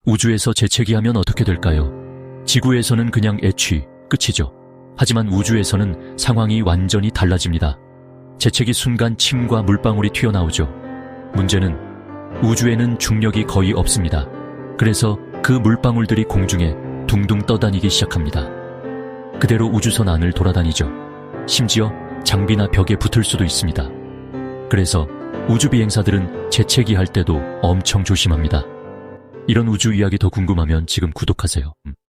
우주에서 재채기 하면 어떻게 될까요? 지구에서는 그냥 애취, 끝이죠. 하지만 우주에서는 상황이 완전히 달라집니다. 재채기 순간 침과 물방울이 튀어나오죠. 문제는 우주에는 중력이 거의 없습니다. 그래서 그 물방울들이 공중에 둥둥 떠다니기 시작합니다. 그대로 우주선 안을 돌아다니죠. 심지어 장비나 벽에 붙을 수도 있습니다. 그래서 우주 비행사들은 재채기 할 때도 엄청 조심합니다. 이런 우주 이야기 더 궁금하면 지금 구독하세요.